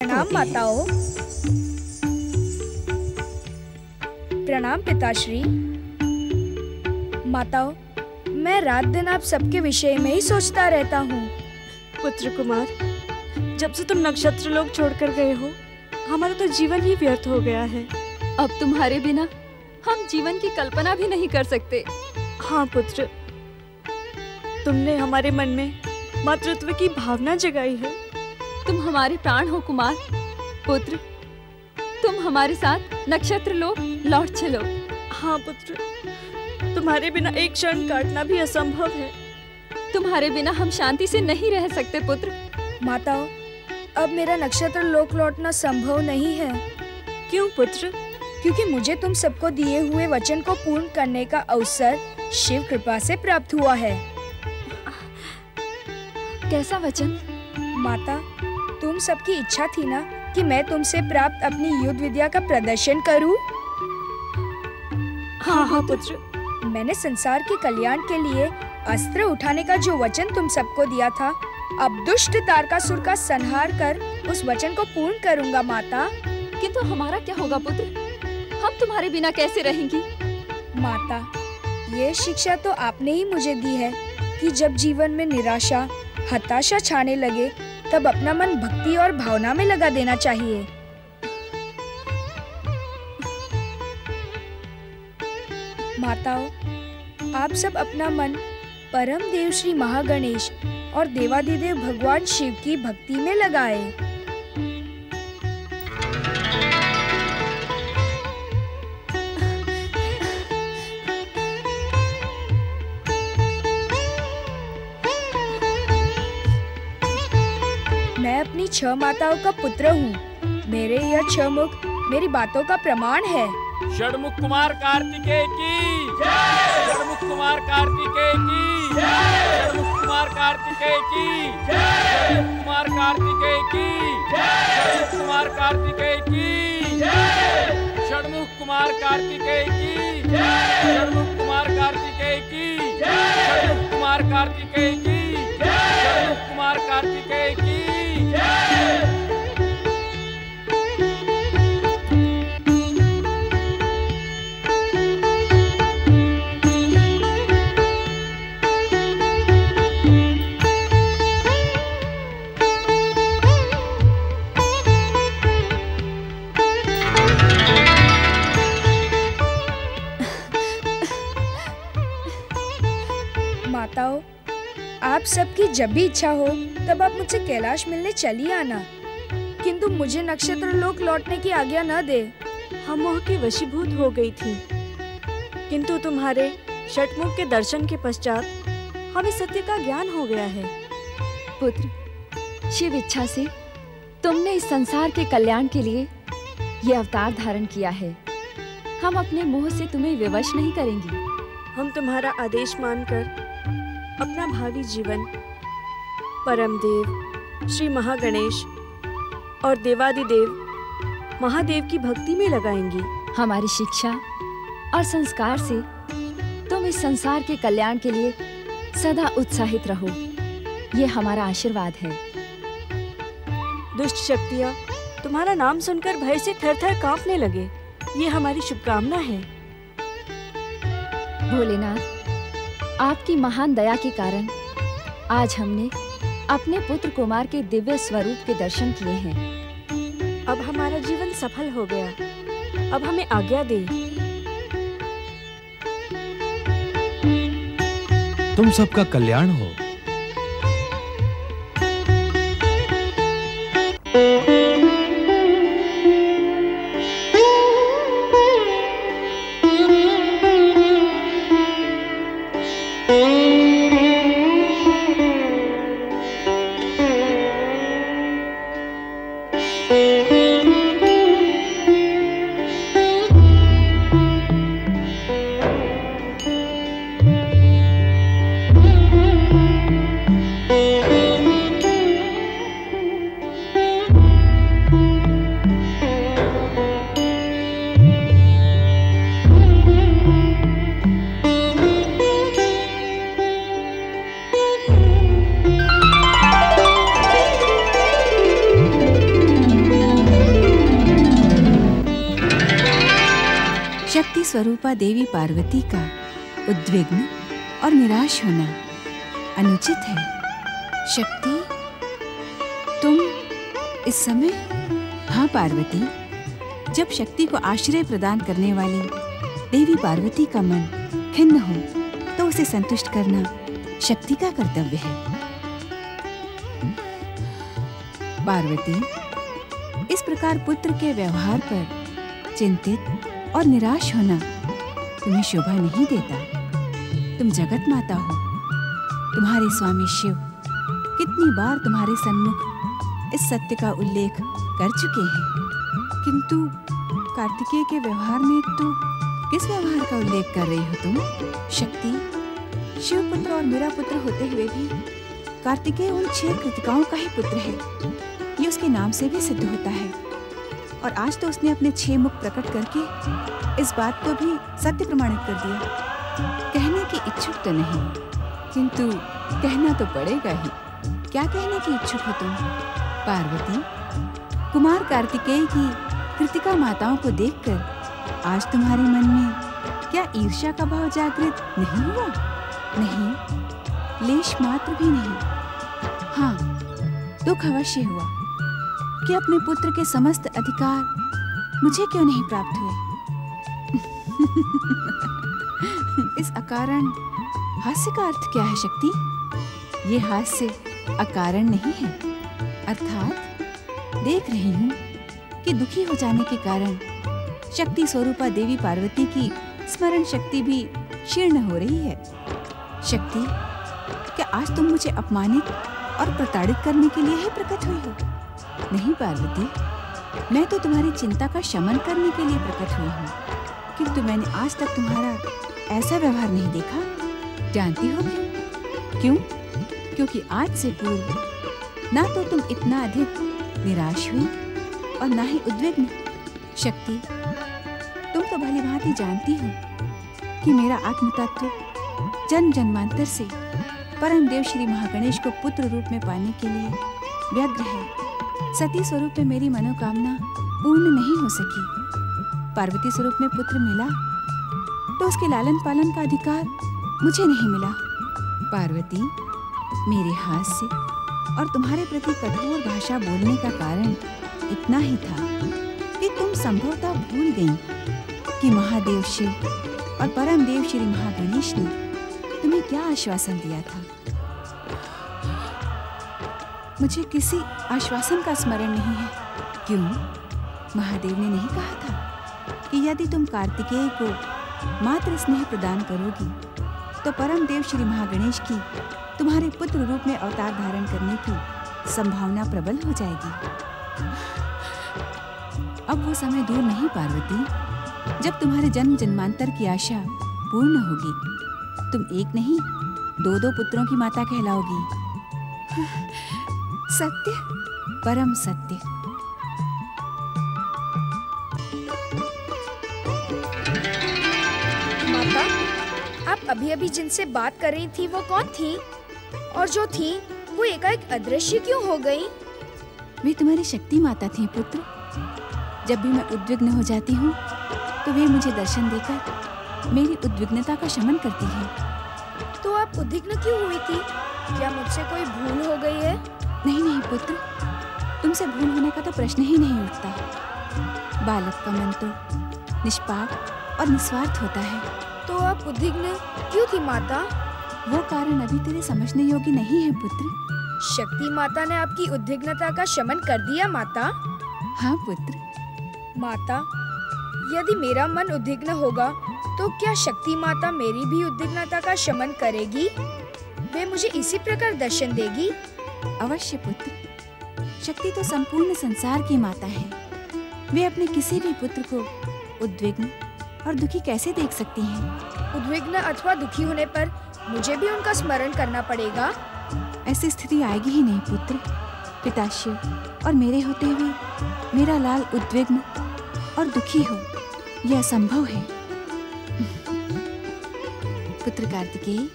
प्रणाम माताओं। प्रणाम पिताश्री। माताओं, मैं रात दिन आप सबके विषय में ही सोचता रहता हूँ। पुत्र कुमार, जब से तुम नक्षत्र लोक छोड़कर गए हो, हमारा तो जीवन ही व्यर्थ हो गया है। अब तुम्हारे बिना हम जीवन की कल्पना भी नहीं कर सकते। हाँ पुत्र, तुमने हमारे मन में मातृत्व की भावना जगाई है। तुम हमारे प्राण हो कुमार। पुत्र, तुम हमारे साथ नक्षत्र लोक लौट चलो। हाँ पुत्र, तुम्हारे बिना एक क्षण काटना भी असंभव है। तुम्हारे बिना हम शांति से नहीं रह सकते पुत्र। माताओं, अब मेरा नक्षत्र लोक लौटना संभव नहीं है। क्यों पुत्र? क्योंकि मुझे तुम सबको दिए हुए वचन को पूर्ण करने का अवसर शिव कृपा से प्राप्त हुआ है। कैसा वचन? माता, तुम सबकी इच्छा थी ना कि मैं तुमसे प्राप्त अपनी युद्ध विद्या का प्रदर्शन करूं? हाँ हाँ पुत्र, मैंने संसार के कल्याण के लिए अस्त्र उठाने का जो वचन तुम सबको दिया था, अब दुष्ट तारकासुर का संहार कर उस वचन को पूर्ण करूंगा माता। किंतु हमारा क्या होगा पुत्र? हम तुम्हारे बिना कैसे रहेंगी? माता, ये शिक्षा तो आपने ही मुझे दी है कि जब जीवन में निराशा, हताशा छाने लगे, तब अपना मन भक्ति और भावना में लगा देना चाहिए। माताओं, आप सब अपना मन परम देव श्री महागणेश और देवाधिदेव भगवान शिव की भक्ति में लगाए। मैं अपनी 6 माताओं का पुत्र हूँ। मेरे यह 6 मुख मेरी बातों का प्रमाण है। षडमुख कुमार कार्तिकेय की जय। षडमुख कुमार कार्तिकेय की जय। षडमुख कुमार कार्तिकेय की जय। षडमुख कुमार कार्तिकेय की जय। षडमुख कुमार कार्तिकेय की जय। षडमुख कुमार कार्तिकेय की जय। षडमुख कुमार कार्तिकेय की जय। षडमुख कुमार कार्तिकेय की जय। षडमुख कुमार कार्तिकेय की जय। माताओं, आप सबकी जब भी इच्छा हो तब आप मुझसे कैलाश मिलने चली आना, किंतु मुझे नक्षत्र लोक लौटने की आज्ञा न दे। हम मोह की वशीभूत हो गई थी, किंतु तुम्हारे षटमुख के दर्शन के पश्चात हमें सत्य का ज्ञान हो गया है। पुत्र, शिव इच्छा से तुमने इस संसार के कल्याण के लिए ये अवतार धारण किया है। हम अपने मोह से तुम्हें विवश नहीं करेंगे। हम तुम्हारा आदेश मानकर अपना भावी जीवन परमदेव श्री महागणेश और देवादिदेव महादेव की भक्ति में लगाएंगी। हमारी शिक्षा और संस्कार से तुम इस संसार के कल्याण के लिए सदा उत्साहित रहो, ये हमारा आशीर्वाद है। दुष्ट शक्तियाँ तुम्हारा नाम सुनकर भय से थर-थर कांपने लगे, ये हमारी शुभकामना है। भोलेनाथ, आपकी महान दया के कारण आज हमने अपने पुत्र कुमार के दिव्य स्वरूप के दर्शन किए हैं। अब हमारा जीवन सफल हो गया। अब हमें आज्ञा दे। तुम सबका कल्याण हो। स्वरूपा देवी पार्वती का उद्विग्न और निराश होना अनुचित है। शक्ति, तुम इस समय? हाँ पार्वती, जब शक्ति को आश्रय प्रदान करने वाली देवी पार्वती का मन खिन्न हो तो उसे संतुष्ट करना शक्ति का कर्तव्य है। पार्वती, इस प्रकार पुत्र के व्यवहार पर चिंतित और निराश होना तुम्हें शोभा नहीं देता। तुम जगत माता हो। तुम्हारे स्वामी शिव कितनी बार तुम्हारे सन्मुख इस सत्य का उल्लेख कर चुके हैं, किंतु कार्तिकेय के व्यवहार में तो किस व्यवहार का उल्लेख कर रही हो तुम? शक्ति, शिव पुत्र और मेरा पुत्र होते हुए भी कार्तिकेय उन 6 कृतिकाओं का ही पुत्र है। ये उसके नाम से भी सिद्ध होता है। और आज तो उसने अपने 6 मुख प्रकट करके इस बात को भी सत्य प्रमाणित कर दिया। कहने की इच्छुक तो नहीं, किंतु कहना तो पड़ेगा ही। क्या कहने की इच्छुक हो तुम? पार्वती, कुमार कार्तिकेय की कृतिका माताओं को देखकर आज तुम्हारे मन में क्या ईर्ष्या का भाव जागृत नहीं हुआ? नहीं, लेश मात्र भी नहीं। हाँ, दुख अवश्य हुआ कि अपने पुत्र के समस्त अधिकार मुझे क्यों नहीं प्राप्त हुए। इस अकारण हास्य का अर्थ क्या है शक्ति? ये हास्य अकारण नहीं है। अर्थात देख रही हूँ कि दुखी हो जाने के कारण शक्ति स्वरूपा देवी पार्वती की स्मरण शक्ति भी क्षीण हो रही है। शक्ति, क्या आज तुम मुझे अपमानित और प्रताड़ित करने के लिए ही प्रकट हुई हो? नहीं पार्वती, मैं तो तुम्हारी चिंता का शमन करने के लिए प्रकट हुई हूँ, किंतु मैंने आज तक तुम्हारा ऐसा व्यवहार नहीं देखा। जानती हो क्यों? क्यों? क्योंकि आज से पूर्व ना तो तुम इतना अधिक निराश हुई और ना ही उद्विग्न। शक्ति, तुम तो भली भांति जानती हो कि मेरा आत्मतत्व जन्म जन्मांतर से परम देव श्री महागणेश को पुत्र रूप में पाने के लिए व्यग्र है। सती स्वरूप में मेरी मनोकामना पूर्ण नहीं हो सकी। पार्वती स्वरूप में पुत्र मिला तो उसके लालन पालन का अधिकार मुझे नहीं मिला। पार्वती, मेरे हास्य और तुम्हारे प्रति कठोर भाषा बोलने का कारण इतना ही था कि तुम संभवतः भूल गई कि महादेव शिव और परम देव श्री महागणेश ने तुम्हें क्या आश्वासन दिया था। मुझे किसी आश्वासन का स्मरण नहीं है। क्यों? महादेव ने नहीं कहा था कि यदि तुम कार्तिकेय को मात्र स्नेह प्रदान करोगी तो परम देव श्री महागणेश की तुम्हारे पुत्र रूप में अवतार धारण करने की संभावना प्रबल हो जाएगी। अब वो समय दूर नहीं पार्वती, जब तुम्हारे जन्म जन्मांतर की आशा पूर्ण होगी। तुम एक नहीं 2-2 पुत्रों की माता कहलाओगी। सत्य, परम सत्य। माता, आप अभी जिनसे बात कर रही थी वो कौन थी? और जो थी वो एकाएक अदृश्य क्यों हो गई? वे तुम्हारी शक्ति माता थी पुत्र। जब भी मैं उद्विग्न हो जाती हूँ तो वे मुझे दर्शन देकर मेरी उद्विग्नता का शमन करती है। तो आप उद्विग्न क्यों हुई थी? क्या मुझसे कोई भूल हो गई है? नहीं पुत्र, तुमसे भूल होने का तो प्रश्न ही नहीं उठता। बालक का मन तो निष्पाप और निस्वार्थ होता है। तो आप उद्विग्न क्यों थी माता? वो कारण अभी तेरे समझने योग्य नहीं है पुत्र। शक्ति माता ने आपकी उद्विग्नता का शमन कर दिया माता? हाँ पुत्र। माता, यदि मेरा मन उद्विग्न होगा तो क्या शक्ति माता मेरी भी उद्विग्नता का शमन करेगी? वे मुझे इसी प्रकार दर्शन देगी? अवश्य पुत्र। शक्ति तो संपूर्ण संसार की माता है। वे अपने किसी भी पुत्र को उद्विग्न और दुखी कैसे देख सकती हैं? उद्विग्न अथवा दुखी होने पर मुझे भी उनका स्मरण करना पड़ेगा। ऐसी स्थिति आएगी ही नहीं पुत्र। पिता शिव और मेरे होते हुए मेरा लाल उद्विग्न और दुखी हो, यह असंभव है। पुत्र कार्तिकेय,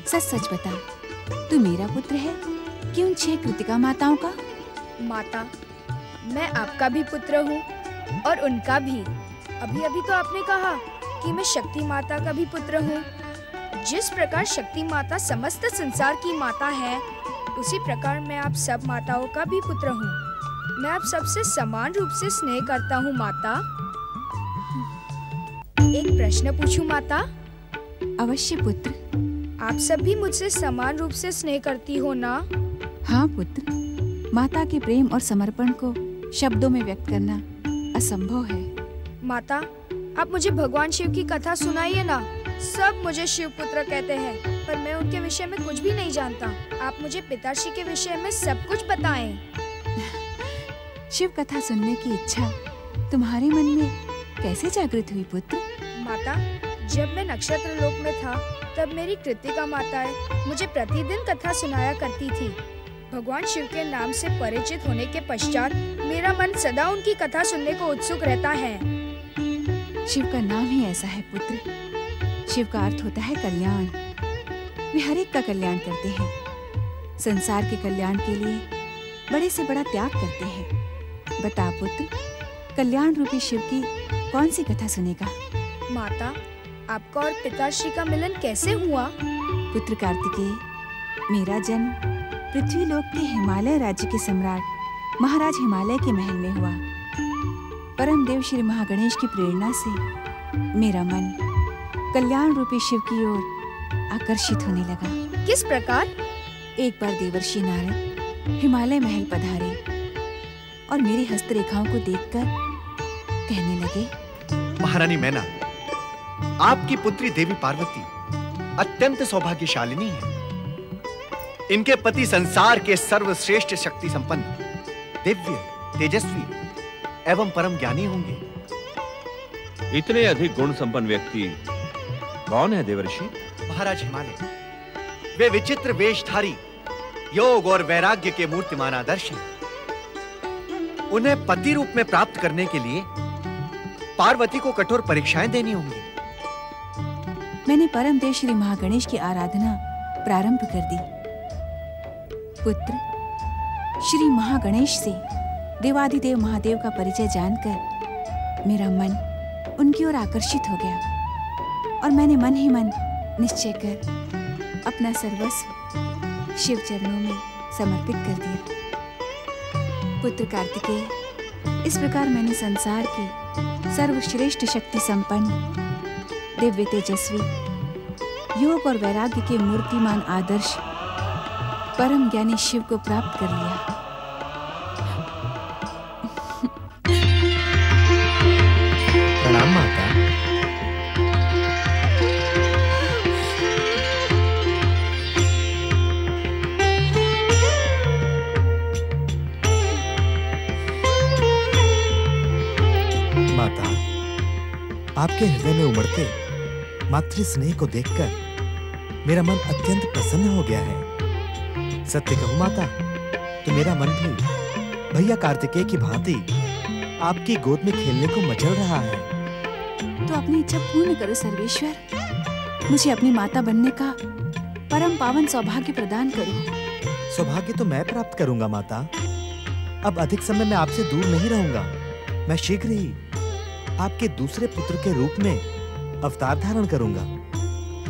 सच सच बता, तू मेरा पुत्र है कि उन 6 कृतिका माताओं का? माता, मैं आपका भी पुत्र हूँ और उनका भी। अभी तो आपने कहा कि मैं शक्ति माता का भी पुत्र हूँ। जिस प्रकार शक्ति माता समस्त संसार की माता है, उसी प्रकार मैं आप सब माताओं का भी पुत्र हूँ। मैं आप सबसे समान रूप से स्नेह करता हूँ माता। एक प्रश्न पूछूं माता? अवश्य पुत्र। आप सब भी मुझसे समान रूप से स्नेह करती हो ना? हाँ पुत्र, माता के प्रेम और समर्पण को शब्दों में व्यक्त करना असंभव है। माता, आप मुझे भगवान शिव की कथा सुनाइए ना। सब मुझे शिव पुत्र कहते हैं, पर मैं उनके विषय में कुछ भी नहीं जानता। आप मुझे पिताश्री के विषय में सब कुछ बताएं। शिव कथा सुनने की इच्छा तुम्हारे मन में कैसे जागृत हुई पुत्र? माता, जब मैं नक्षत्र लोक में था, तब मेरी कृतिका माताएं मुझे प्रतिदिन कथा सुनाया करती थी। भगवान शिव के नाम से परिचित होने के पश्चात मेरा मन सदा उनकी कथा सुनने को उत्सुक रहता है। शिव का नाम ही ऐसा है पुत्र। शिव का अर्थ होता है कल्याण। वे हर एक का कल्याण करते हैं। संसार के कल्याण के लिए बड़े से बड़ा त्याग करते हैं। बता पुत्र, कल्याण रूपी शिव की कौन सी कथा सुनेगा? माता, आपका और पिताश्री का मिलन कैसे हुआ? पुत्र कार्तिकेय, मेरा जन्म पृथ्वी लोक के हिमालय राज्य के सम्राट महाराज हिमालय के महल में हुआ। परम देव श्री महागणेश की प्रेरणा से मेरा मन कल्याण रूपी शिव की ओर आकर्षित होने लगा। किस प्रकार? एक बार देवर्षि नारद हिमालय महल पधारे और मेरी हस्तरेखाओं को देखकर कहने लगे, महारानी मैना, आपकी पुत्री देवी पार्वती अत्यंत सौभाग्यशालिनी है। इनके पति संसार के सर्वश्रेष्ठ शक्ति संपन्न, दिव्य, तेजस्वी एवं परम ज्ञानी होंगे। इतने अधिक गुण संपन्न व्यक्ति कौन है देवर्षि? महाराज हिमालय, वे विचित्र वेशधारी, योग और वैराग्य के मूर्तिमान आदर्श हैं। उन्हें पति रूप में प्राप्त करने के लिए पार्वती को कठोर परीक्षाएं देनी होंगी। मैंने परम देव श्री महागणेश की आराधना प्रारंभ कर दी। पुत्र, श्री महागणेश से देवाधिदेव महादेव का परिचय जानकर मेरा मन उनकी ओर आकर्षित हो गया और मैंने मन ही मन निश्चय कर अपना सर्वस्व शिव चरणों में समर्पित कर दिया। पुत्र कार्तिकेय, इस प्रकार मैंने संसार के सर्वश्रेष्ठ शक्ति संपन्न, दिव्य तेजस्वी, योग और वैराग्य के मूर्तिमान आदर्श परम ज्ञानी शिव को प्राप्त कर लिया। प्रणाम माता। माता, आपके हृदय में उमड़ते मातृ स्नेह को देखकर मेरा मन अत्यंत प्रसन्न हो गया है। सत्य कहूं माता, तो मेरा मन भी भैया कार्तिकेय की भांति आपकी गोद में खेलने को मचल रहा है। तो अपनी इच्छा पूर्ण करो सर्वेश्वर। मुझे अपनी माता बनने का परम पावन सौभाग्य प्रदान करो। सौभाग्य तो मैं प्राप्त करूंगा माता। अब अधिक समय मैं आपसे दूर नहीं रहूंगा। मैं शीघ्र ही आपके दूसरे पुत्र के रूप में अवतार धारण करूंगा।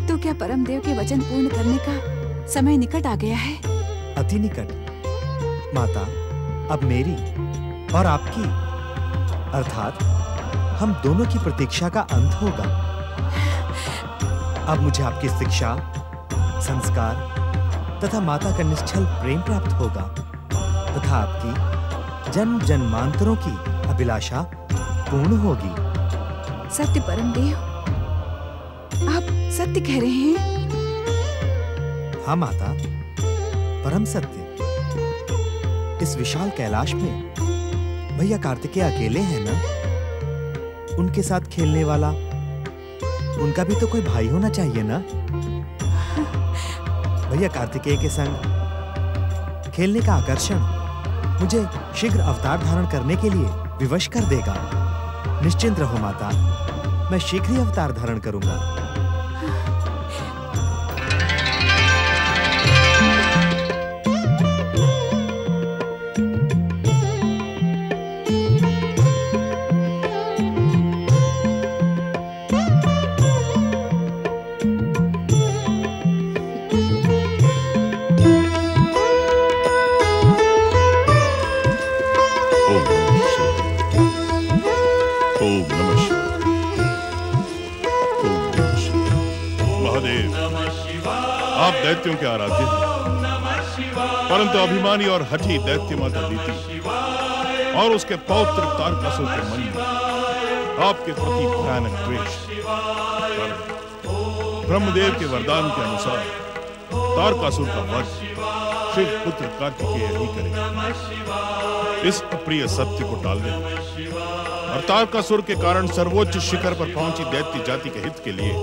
तो क्या परम देव के वचन पूर्ण करने का समय निकट आ गया है? अति निकट माता। अब मेरी और आपकी अर्थात हम दोनों की प्रतीक्षा का अंत होगा। अब मुझे आपकी शिक्षा, संस्कार तथा माता का निश्चल प्रेम प्राप्त होगा तथा आपकी जन्म जन्मांतरों की अभिलाषा पूर्ण होगी। सत्य परम देव, आप सत्य कह रहे हैं? हाँ माता, परम सत्य। इस विशाल कैलाश में भैया कार्तिकेय अकेले हैं ना? उनके साथ खेलने वाला उनका भी तो कोई भाई होना चाहिए ना? भैया कार्तिकेय के संग खेलने का आकर्षण मुझे शीघ्र अवतार धारण करने के लिए विवश कर देगा। निश्चिंत रहो माता, मैं शीघ्र ही अवतार धारण करूंगा। आप दैत्यों के आराध्य हैं, परंतु अभिमानी और हठी दैत्य माता दीति और उसके पौत्र तारकासुर के मन में आपके प्रति भयानक द्वेष। ब्रह्मदेव के वरदान के अनुसार तारकासुर का वध शिव पुत्र कार्तिकेय ही करेगा। इस अप्रिय सत्य को टालने और तारकासुर के कारण सर्वोच्च शिखर पर पहुंची दैत्य जाति के हित के लिए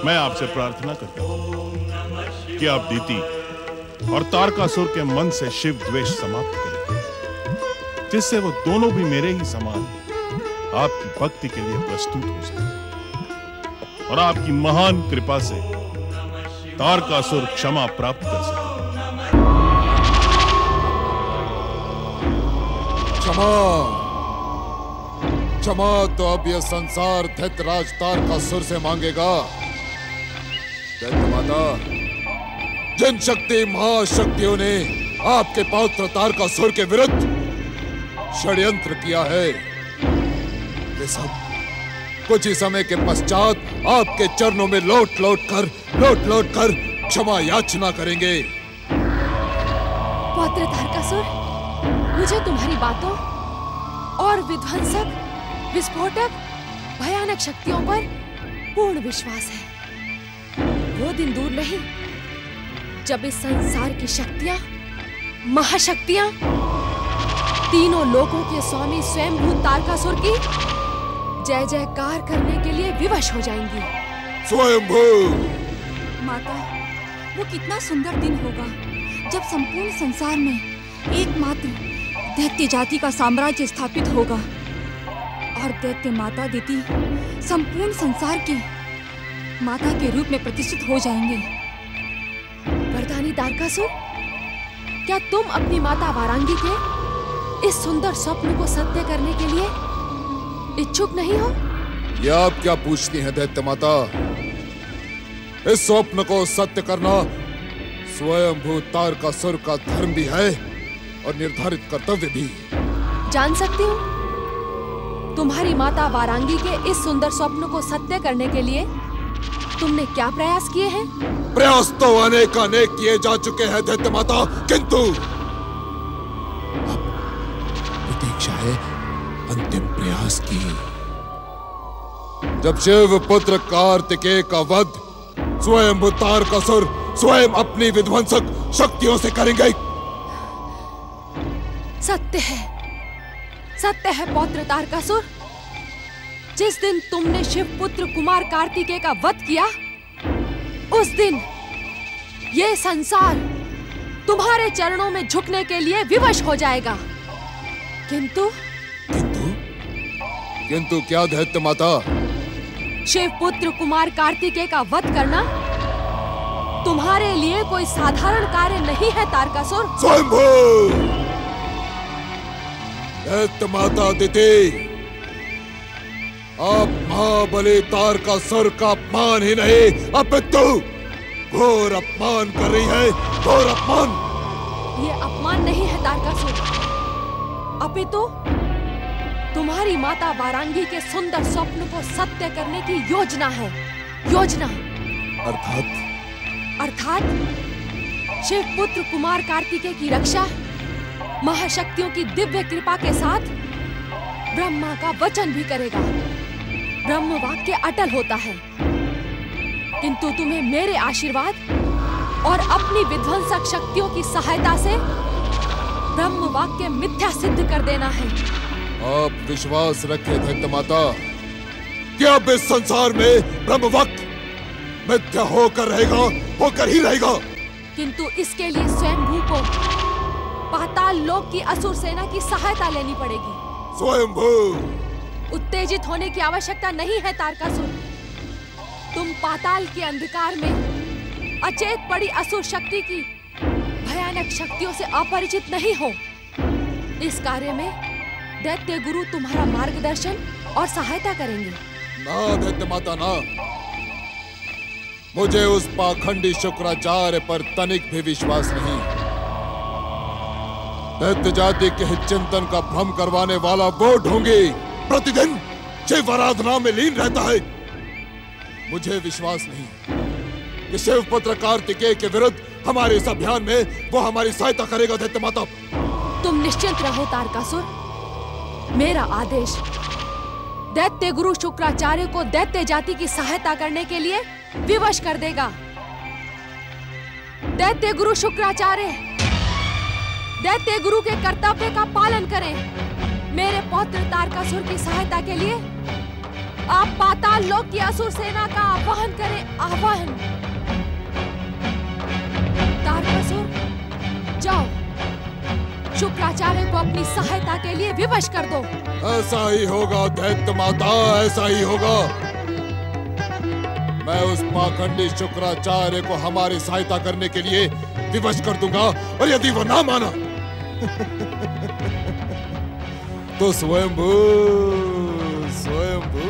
मैं आपसे प्रार्थना करता हूं कि आप दीति और तारकासुर के मन से शिव द्वेष समाप्त करें, जिससे वो दोनों भी मेरे ही समान आपकी भक्ति के लिए प्रस्तुत हो सके और आपकी महान कृपा से तारकासुर क्षमा प्राप्त कर सके। क्षमा, क्षमा तो अब यह संसार दैत्यराज तारकासुर से मांगेगा। दैत्य माता, जिन शक्ति महाशक्तियों ने आपके पौत्र तारकासुर के विरुद्ध षड्यंत्र किया है, वे सब कुछ ही समय के पश्चात आपके चरणों में लौट लौट कर क्षमा याचना करेंगे। पौत्र तारकासुर, मुझे तुम्हारी बातों और विध्वंसक, विस्फोटक, भयानक शक्तियों पर पूर्ण विश्वास है। वो दिन दूर नहीं जब इस संसार की शक्तियां, महाशक्तियां, तीनों लोकों के स्वामी स्वयंभू तारकासुर की जय जयकार करने के लिए विवश हो जाएंगी। स्वयंभू माता, वो कितना सुंदर दिन होगा जब संपूर्ण संसार में एकमात्र दैत्य जाति का साम्राज्य स्थापित होगा और दैत्य माता दीति संपूर्ण संसार की माता के रूप में प्रतिष्ठित हो जाएंगे। वरदानी तारकासुर, क्या तुम अपनी माता वारांगी के इस सुंदर स्वप्न को सत्य करने के लिए इच्छुक नहीं हो? ये आप क्या पूछती हैं दैत्य माता? इस स्वप्न को सत्य करना स्वयंभू तारकासुर का धर्म भी है और निर्धारित कर्तव्य भी। जान सकती हूँ तुम्हारी माता वारांगी के इस सुंदर स्वप्न को सत्य करने के लिए तुमने क्या प्रयास किए हैं? प्रयास तो अनेक किए जा चुके हैं दैत्य माता, किंतु अब प्रतीक्षा है अंतिम प्रयास की। जब शिव पुत्र कार्तिकेय का वध स्वयं तारकासुर स्वयं अपनी विध्वंसक शक्तियों से करेंगे। सत्य है पौत्र तारकासुर। जिस दिन तुमने शिव पुत्र कुमार कार्तिकेय का वध किया, उस दिन ये संसार तुम्हारे चरणों में झुकने के लिए विवश हो जाएगा। किंतु क्या दैत्य माता? शिव पुत्र कुमार कार्तिकेय का वध करना तुम्हारे लिए कोई साधारण कार्य नहीं है तारकासुर। स्वयंभू दैत्य माता दीति, आप महाबली तारकासुर का अपमान ही नहीं अपितु घोर अपमान कर रही है, घोर अपमान। ये अपमान नहीं है तारकासुर, अपितु तुम्हारी माता वारांगी के सुंदर स्वप्न को सत्य करने की योजना है। योजना अर्थात शिव पुत्र कुमार कार्तिकेय की रक्षा महाशक्तियों की दिव्य कृपा के साथ ब्रह्मा का वचन भी करेगा। ब्रह्म वाक्य अटल होता है, किंतु तुम्हें मेरे आशीर्वाद और अपनी विध्वंसक शक्तियों की सहायता से ब्रह्म वाक्य मिथ्या सिद्ध कर देना है। आप विश्वास रखें दैत्य माता कि अब इस संसार में ब्रह्म वाक्य मिथ्या होकर ही रहेगा। किंतु इसके लिए स्वयंभू को पाताल लोक की असुर सेना की सहायता लेनी पड़ेगी। स्वयंभू उत्तेजित होने की आवश्यकता नहीं है तारकासुर। तुम पाताल के अंधकार में अचेत पड़ी असुर शक्ति की भयानक शक्तियों से अपरिचित नहीं हो। इस कार्य में दैत्य गुरु तुम्हारा मार्गदर्शन और सहायता करेंगे। ना दैत्य माता ना, मुझे उस पाखंडी शुक्राचार्य पर तनिक भी विश्वास नहीं। दैत्य जाति के हित चिंतन का भ्रम करवाने वाला वो ढोंगी प्रतिदिन शिव आराधना में लीन रहता है। मुझे विश्वास नहीं, कि शिवपुत्र कार्तिकेय के विरुद्ध हमारे इस अभियान में वो हमारी सहायता करेगा दैत्य माता। तुम निश्चिंत रहो तारकासुर, मेरा आदेश दैत्य गुरु शुक्राचार्य को दैत्य जाति की सहायता करने के लिए विवश कर देगा। दैत्य गुरु शुक्राचार्य दैत्य गुरु के कर्तव्य का पालन करें। मेरे पौत्र तारकासुर की सहायता के लिए आप पाताल लोक की असुर सेना का आह्वान करें। आह्वान। तारकासुर, जाओ, शुक्राचार्य को अपनी सहायता के लिए विवश कर दो। ऐसा ही होगा दैत्य माता, ऐसा ही होगा। मैं उस पाखंडी शुक्राचार्य को हमारी सहायता करने के लिए विवश कर दूंगा, और यदि वो ना माना तो स्वयंभू स्वयंभू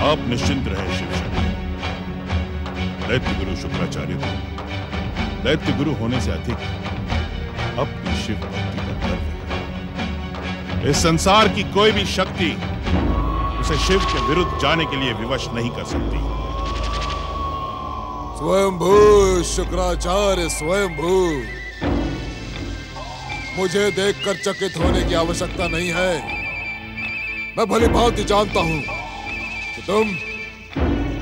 आप निश्चिंत रहे शिव शंकर। दैत्य गुरु शुक्राचार्य को दैत्य गुरु होने से अधिक अपनी शिव भक्ति का गर्व है। इस संसार की कोई भी शक्ति उसे शिव के विरुद्ध जाने के लिए विवश नहीं कर सकती। स्वयंभू शुक्राचार्य स्वयंभू, मुझे देखकर चकित होने की आवश्यकता नहीं है। मैं भली भांति जानता हूं कि तुम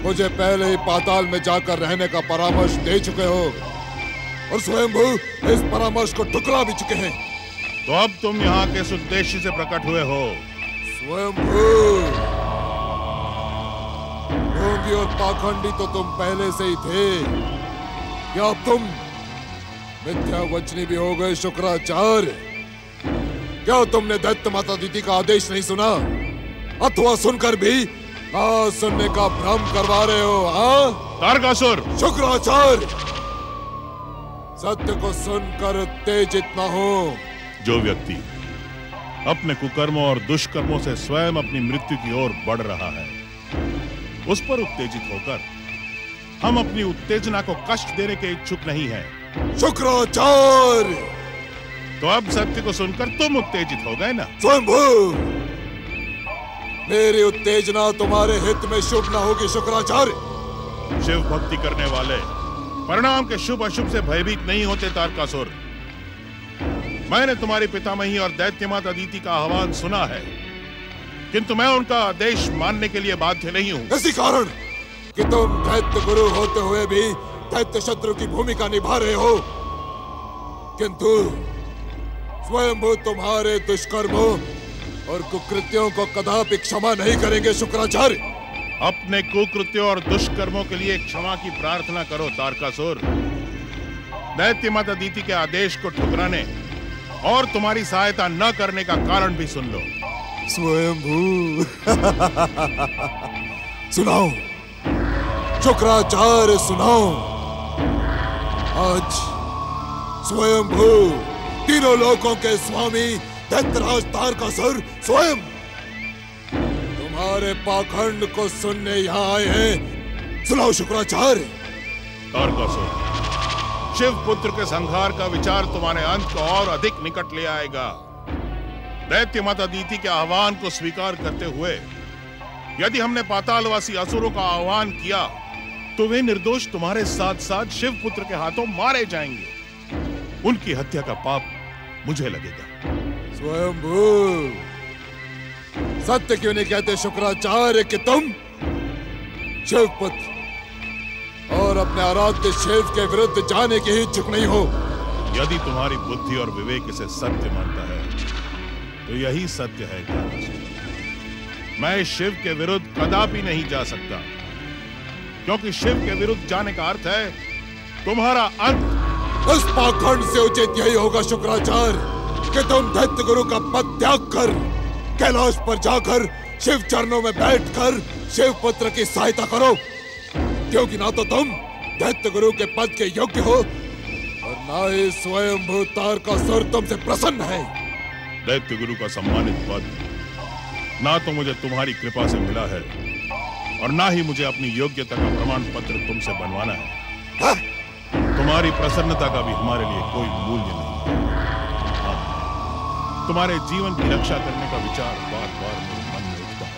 मुझे पहले ही पाताल में जाकर रहने का परामर्श दे चुके हो, और स्वयंभू इस परामर्श को ठुकरा भी चुके हैं। तो अब तुम यहाँ किस उद्देश्य से प्रकट हुए हो? स्वयंभू, ढोंगी और पाखंडी तो तुम पहले से ही थे, क्या अब तुम मिथ्या वचनी भी हो गए शुक्राचार्य? क्या तुमने दैत्य माता दीदी का आदेश नहीं सुना, अथवा सुनकर भी ना सुनने का भ्रम करवा रहे हो? हाँ तारकासुर। शुक्राचार्य, सत्य को सुनकर उत्तेजित न हो। जो व्यक्ति अपने कुकर्मों और दुष्कर्मों से स्वयं अपनी मृत्यु की ओर बढ़ रहा है, उस पर उत्तेजित होकर हम अपनी उत्तेजना को कष्ट देने के इच्छुक नहीं हैं। शुक्राचार्य, तो अब सत्य को सुनकर तुम उत्तेजित हो गए ना? स्वयंभू, मेरी उत्तेजना तुम्हारे हित में शुभ न होगी शुक्राचार्य। शिव भक्ति करने वाले परिणाम के शुभ अशुभ से भयभीत नहीं होते तारकासुर। मैंने तुम्हारी पितामही और दैत्य माता दीति का आह्वान सुना है, किंतु मैं उनका आदेश मानने के लिए बाध्य नहीं हूँ। इसी कारण कि तुम दैत्य गुरु होते हुए भी दैत्य शत्रु की भूमिका निभा रहे हो, किंतु स्वयंभू तुम्हारे दुष्कर्मों और कुकृत्यों को कदापि क्षमा नहीं करेंगे शुक्राचार्य। अपने कुकृत्यों और दुष्कर्मों के लिए क्षमा की प्रार्थना करो तारकासुर। दैत्य माता दीति के आदेश को ठुकराने और तुम्हारी सहायता न करने का कारण भी सुन लो। स्वयंभू सुनाओ शुक्राचार्य, सुनाओ। आज स्वयंभू तीनों लोकों के स्वामी दैत्यराज तारकासुर स्वयं तुम्हारे पाखंड को सुनने यहाँ आए हैं। सुनाओ शुक्राचार्य। तारकासुर, शिव पुत्र के संहार का विचार तुम्हारे अंत को और अधिक निकट ले आएगा। दैत्य माता दीति के आह्वान को स्वीकार करते हुए यदि हमने पातालवासी असुरों का आह्वान किया, तो वे निर्दोष तुम्हारे साथ साथ शिव पुत्र के हाथों मारे जाएंगे। उनकी हत्या का पाप मुझे लगेगा। स्वयंभू, सत्य क्यों नहीं कहते शुक्राचार्य कि तुम शिवपुत्र और अपने आराध्य शिव के विरुद्ध जाने के ही इच्छुक नहीं हो? यदि तुम्हारी बुद्धि और विवेक इसे सत्य मानता है, तो यही सत्य है तारकासुर। मैं शिव के विरुद्ध कदापि नहीं जा सकता, क्योंकि शिव के विरुद्ध जाने का अर्थ है तुम्हारा अंत। उस पाखंड से उचित यही होगा शुक्राचार्य कि तुम दैत्य गुरु का पद त्याग कर कैलाश पर जाकर शिव चरणों में बैठकर शिव पुत्र की सहायता करो, क्योंकि ना तो तुम दैत्य गुरु के पद के योग्य हो और ना ही स्वयंभू तारकासुर तुमसे प्रसन्न है। दैत्य गुरु का सम्मानित पद ना तो मुझे तुम्हारी कृपा से मिला है, और ना ही मुझे अपनी योग्यता का प्रमाण पत्र तुमसे बनवाना है। तुम्हारी प्रसन्नता का भी हमारे लिए कोई मूल्य नहीं है। हाँ, तुम्हारे जीवन की रक्षा करने का विचार बार बार मेरे मन में उठता है।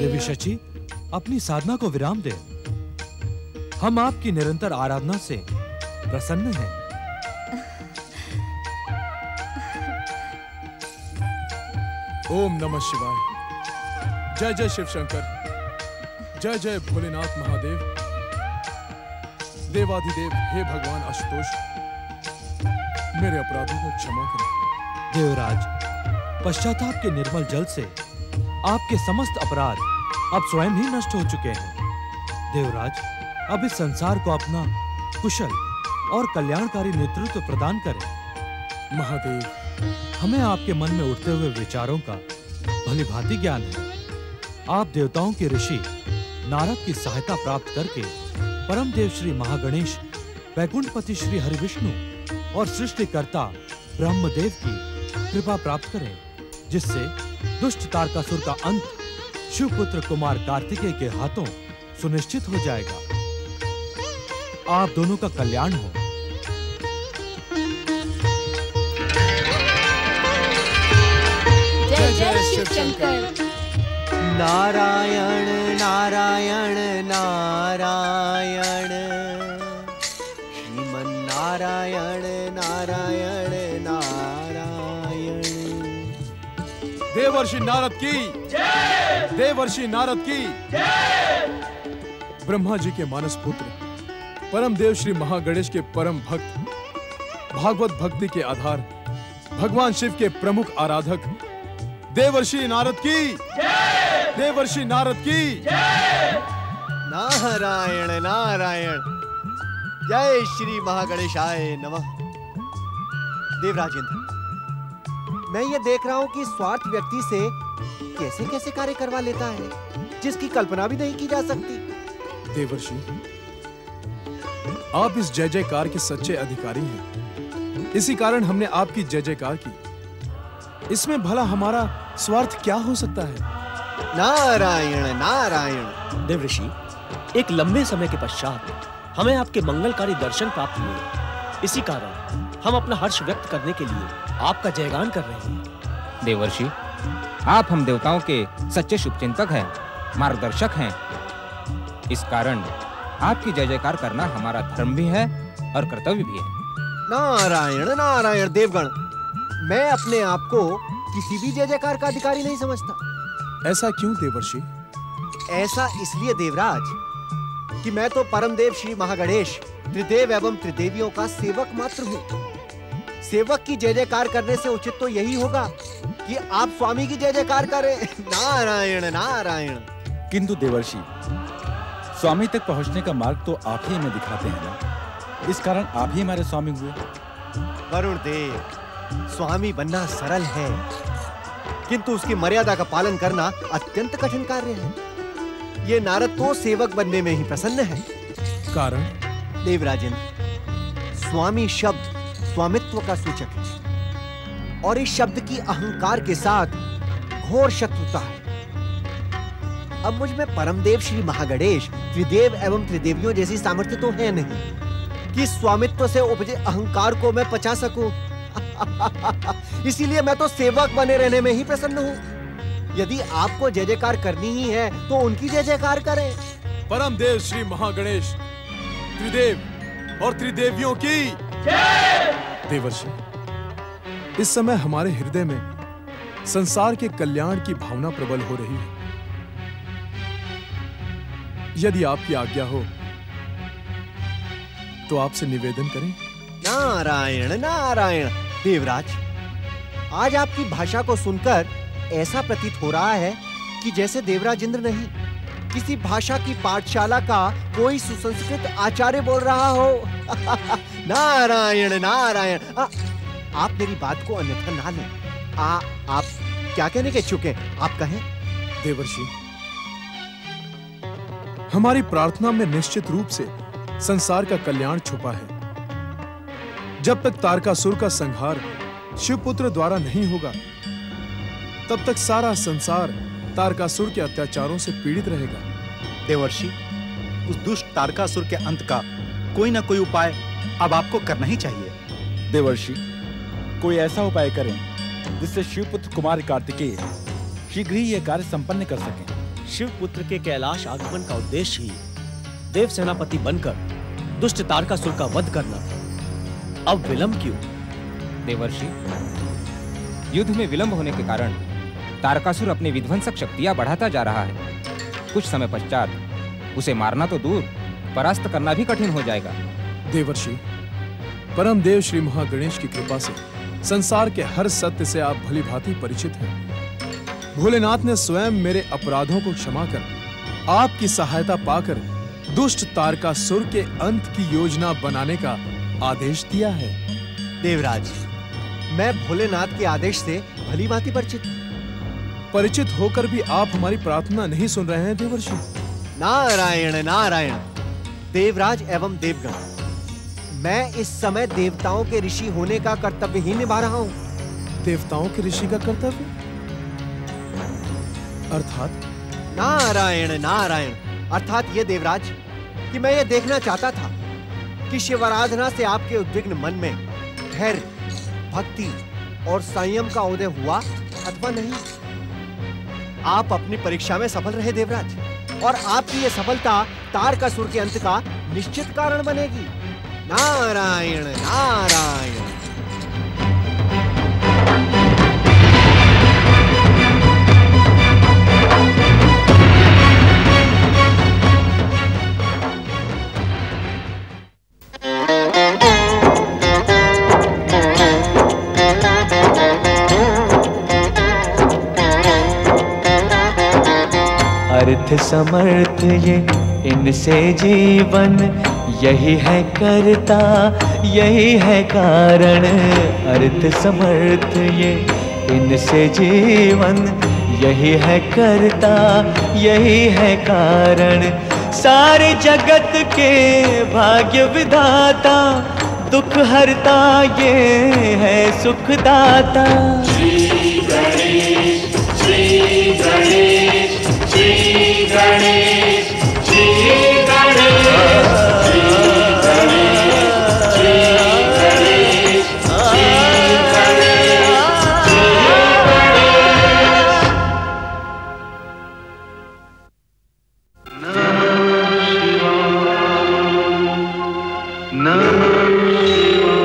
देवी शची, अपनी साधना को विराम दे। हम आपकी निरंतर आराधना से प्रसन्न हैं। ओम नमः शिवाय। जय जय शिव शंकर, जय जय भोलेनाथ महादेव। देवाधिदेव हे भगवान आशुतोष, मेरे अपराधों को क्षमा करें। देवराज, पश्चाताप के निर्मल जल से आपके समस्त अपराध अब स्वयं ही नष्ट हो चुके हैं। देवराज, अब इस संसार को अपना कुशल और कल्याणकारी नेतृत्व प्रदान करें। महादेव, हमें आपके मन में उठते हुए विचारों का भलीभांति ज्ञान है। आप देवताओं के ऋषि नारद की सहायता प्राप्त करके परम देव श्री महागणेश, वैकुंठपति श्री हरिविष्णु और सृष्टिकर्ता ब्रह्मदेव की कृपा प्राप्त करें, जिससे दुष्ट तारकासुर का अंत शिवपुत्र कुमार कार्तिकेय के हाथों सुनिश्चित हो जाएगा। आप दोनों का कल्याण हो। जय जय शिव शंकर। नारायण नारायण नारायण, श्रीमन नारायण नारायण नारायण। देवर्षि नारद की जय, देवर्षि नारद की जय। ब्रह्मा जी के मानस पुत्र परम देव श्री महागणेश के परम भक्त, भागवत भक्ति के आधार, भगवान शिव के प्रमुख आराधक देवर्षि नारद की जय, देवर्षि नारद की जय। नारायण नारायण, जय श्री महागणेशाय नमः। देवराजेंद्र, मैं ये देख रहा हूं कि स्वार्थ व्यक्ति से कैसे कैसे कार्य करवा लेता है, जिसकी कल्पना भी नहीं की जा सकती। देवर्षि, आप इस जय जयकार के सच्चे अधिकारी हैं। इसी कारण हमने आपकी जय जयकार की। इसमें भला हमारा स्वार्थ क्या हो सकता है? नारायण नारायण। देवऋषि, एक लंबे समय के पश्चात हमें आपके मंगलकारी दर्शन प्राप्त हुए। इसी कारण हम अपना हर्ष व्यक्त करने के लिए आपका जयगान कर रहे हैं। देवर्षि, आप हम देवताओं के सच्चे शुभचिंतक हैं, मार्गदर्शक हैं। इस कारण आपकी जय जयकार करना हमारा धर्म भी है और कर्तव्य भी है। नारायण नारायण। देवगण, मैं अपने आप को किसी भी जय जयकार का अधिकारी नहीं समझता। ऐसा क्यों देवर्षि? ऐसा इसलिए देवराज कि मैं तो परम देव श्री महागणेश, त्रिदेव एवं त्रिदेवियों का सेवक मात्र हूँ। सेवक की जय जयकार करने से उचित तो यही होगा कि आप स्वामी की जय जयकार करें। नारायण नारायण। किंतु देवर्षि, स्वामी तक पहुंचने का मार्ग तो आप ही हमें दिखाते हैं ना। इस कारण आप ही हमारे स्वामी हुए। वरुण देव, स्वामी बनना सरल है, किंतु उसकी मर्यादा का पालन करना अत्यंत कठिन कार्य है। ये नारद तो सेवक बनने में ही प्रसन्न है। कारण? देवराजेंद्र, स्वामी शब्द स्वामित्व का सूचक है और इस शब्द की अहंकार के साथ घोर शत्रुता है। अब मुझ में परमदेव श्री महागणेश, त्रिदेव एवं त्रिदेवियों जैसी सामर्थ्य तो है नहीं कि स्वामित्व से उपजे अहंकार को मैं पचा सकूं। इसीलिए मैं तो सेवक बने रहने में ही प्रसन्न हूँ। यदि आपको जय जयकार करनी ही है तो उनकी जय जयकार करें। परम देव श्री महागणेश, त्रिदेव और त्रिदेवियों की जय। देवर्षि, इस समय हमारे हृदय में संसार के कल्याण की भावना प्रबल हो रही है। यदि आपकी आज्ञा हो तो आपसे निवेदन करें। नारायण नारायण। देवराज, आज आपकी भाषा को सुनकर ऐसा प्रतीत हो रहा है कि जैसे देवराजेंद्र नहीं, किसी भाषा की पाठशाला का कोई सुसंस्कृत आचार्य बोल रहा हो। नारायण नारायण। आप मेरी बात को अन्यथा ना लें। आप क्या कहने के इच्छुक हैं? आप कहें। देवर्षि, हमारी प्रार्थना में निश्चित रूप से संसार का कल्याण छुपा है। जब तक तारकासुर का संहार शिवपुत्र द्वारा नहीं होगा, तब तक सारा संसार तारकासुर के अत्याचारों से पीड़ित रहेगा। देवर्षि, उस दुष्ट तारकासुर के अंत का कोई ना कोई उपाय अब आपको करना ही चाहिए। देवर्षि, कोई ऐसा उपाय करें जिससे शिवपुत्र कुमार कार्तिकेय शीघ्र ही यह कार्य संपन्न कर सकें। शिवपुत्र के कैलाश आगमन का उद्देश्य ही देव सेनापति बनकर दुष्ट तारकासुर का वध करना था। अब विलंब क्यों? देवर्षि, युद्ध में विलंब होने के कारण तारकासुर अपनी विध्वंसक शक्तियां बढ़ाता जा रहा है। कुछ समय पश्चात उसे मारना तो दूर, परास्त करना भी कठिन हो जाएगा। देवर्षि, परम देव श्री महागणेश की कृपा से संसार के हर सत्य से आप भली भांति परिचित हैं। भोलेनाथ ने स्वयं मेरे अपराधों को क्षमा कर आपकी सहायता पाकर दुष्ट तारकासुर के अंत की योजना बनाने का आदेश दिया है। देवराज, मैं भोलेनाथ के आदेश से भली भांति परिचित होकर भी आप हमारी प्रार्थना नहीं सुन रहे हैं देवर्षि। नारायण नारायण। देवराज एवं देवगण, मैं इस समय देवताओं के ऋषि होने का कर्तव्य ही निभा रहा हूँ। देवताओं के ऋषि का कर्तव्य अर्थात? नारायण नारायण, अर्थात ये देवराज कि मैं ये देखना चाहता था कि शिवाराधना से आपके उद्विग्न मन में धैर्य, भक्ति और संयम का उदय हुआ अथवा नहीं। आप अपनी परीक्षा में सफल रहे देवराज, और आपकी ये सफलता तारकासुर के अंत का निश्चित कारण बनेगी। नारायण नारायण। अर्थ समर्थ ये इनसे जीवन, यही है करता यही है कारण। अर्थ समर्थ ये इनसे जीवन, यही है करता यही है कारण। सारे जगत के भाग्य विधाता, दुख हरता ये है सुखदाता। श्री गणेश श्री गणेश श्री गणेश श्री गणेश श्री गणेश श्री गणेश श्री गणेश। नमः शिवाय नमः शिवाय।